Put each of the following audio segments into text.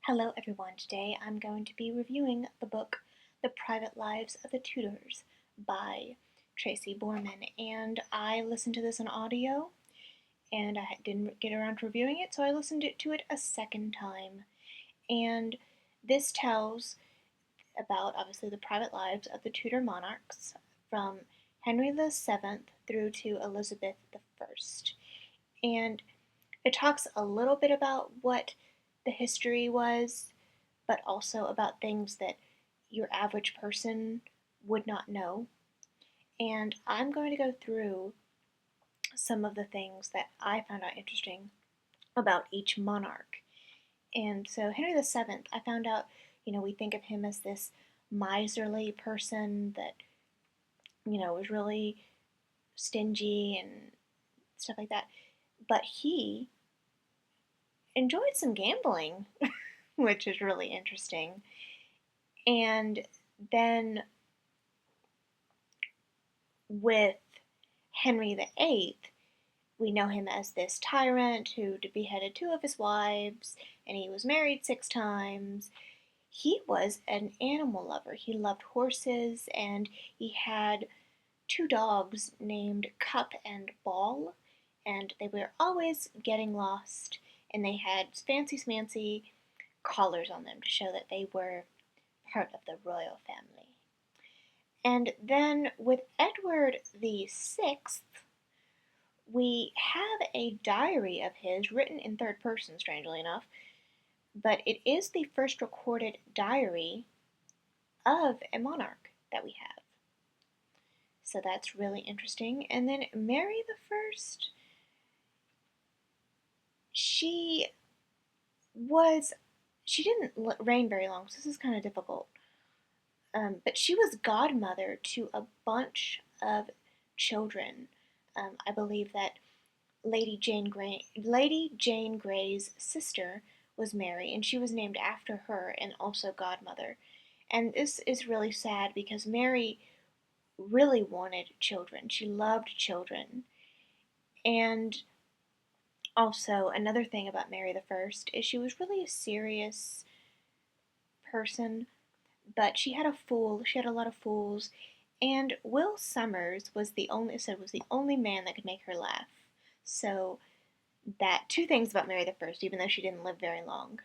Hello everyone, today I'm going to be reviewing the book The Private Lives of the Tudors by Tracy Borman, and I listened to this on audio and I didn't get around to reviewing it, so I listened to it a second time. And this tells about, obviously, the private lives of the Tudor monarchs from Henry VII through to Elizabeth I. And it talks a little bit about what the history was, but also about things that your average person would not know. And I'm going to go through some of the things that I found out interesting about each monarch. And so, Henry VII, I found out, we think of him as this miserly person that, was really stingy and stuff like that. But he enjoyed some gambling, which is really interesting. And then with Henry VIII, we know him as this tyrant who beheaded two of his wives, and he was married 6 times. He was an animal lover. He loved horses, and he had 2 dogs named Cup and Ball, and they were always getting lost, and they had fancy smancy collars on them to show that they were part of the royal family. And then with Edward VI, we have a diary of his written in third person, strangely enough, but it is the first recorded diary of a monarch that we have. So that's really interesting. And then Mary the First, she didn't reign very long, so this is kind of difficult. But she was godmother to a bunch of children. I believe that Lady Jane Grey's sister was Mary, and she was named after her and also godmother. And this is really sad because Mary really wanted children. She loved children. And also, another thing about Mary the First is she was really a serious person, but she had a lot of fools, and Will Summers was the only man that could make her laugh. So that two things about Mary the First, even though she didn't live very long.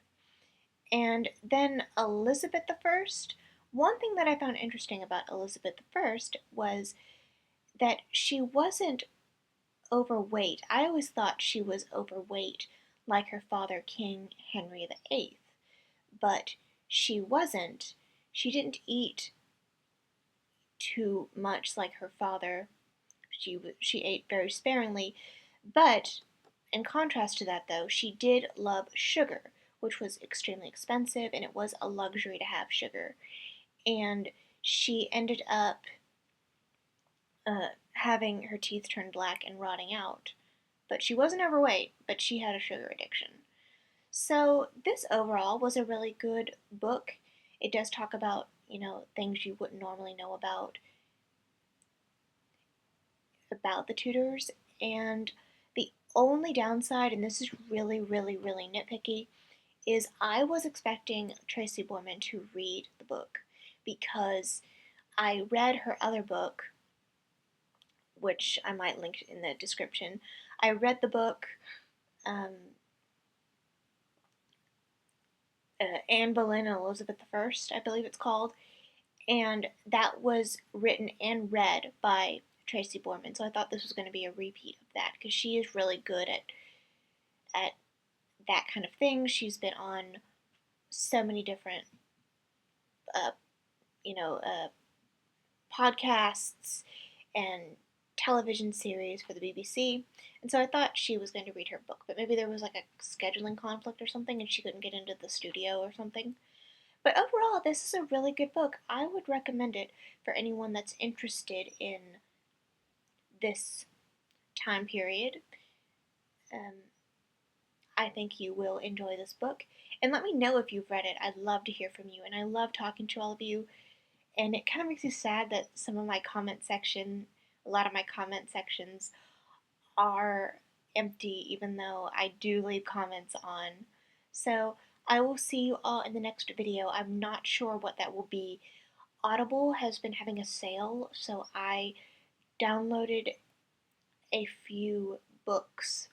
And then Elizabeth the First. One thing that I found interesting about Elizabeth the First was that she wasn't overweight. I always thought she was overweight, like her father, King Henry VIII, but she wasn't. She didn't eat too much like her father. She ate very sparingly, but in contrast to that, though, she did love sugar, which was extremely expensive, and it was a luxury to have sugar. And she ended up having her teeth turn black and rotting out. But she wasn't overweight, but she had a sugar addiction. So this overall was a really good book. It does talk about, things you wouldn't normally know about the Tudors. And the only downside, and this is really, really, really nitpicky, is I was expecting Tracy Borman to read the book because I read her other book, which I might link in the description. I read the book, Anne Boleyn and Elizabeth I, I believe it's called, and that was written and read by Tracy Borman. So I thought this was going to be a repeat of that because she is really good at that kind of thing. She's been on so many different, uh, you know, uh, podcasts and television series for the BBC. And so I thought she was going to read her book, but maybe there was like a scheduling conflict or something and she couldn't get into the studio or something. But overall, this is a really good book. I would recommend it for anyone that's interested in this time period. Um, I think you will enjoy this book. And let me know if you've read it. I'd love to hear from you. And I love talking to all of you. And it kind of makes me sad that a lot of my comment sections are empty, even though I do leave comments on. So I will see you all in the next video. I'm not sure what that will be. Audible has been having a sale, so I downloaded a few books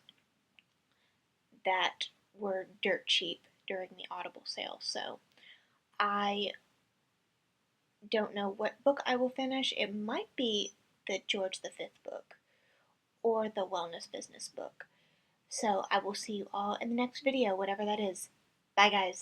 that were dirt cheap during the Audible sale. So I don't know what book I will finish. It might be the George V book or the Wellness Business book. So I will see you all in the next video, whatever that is. Bye, guys.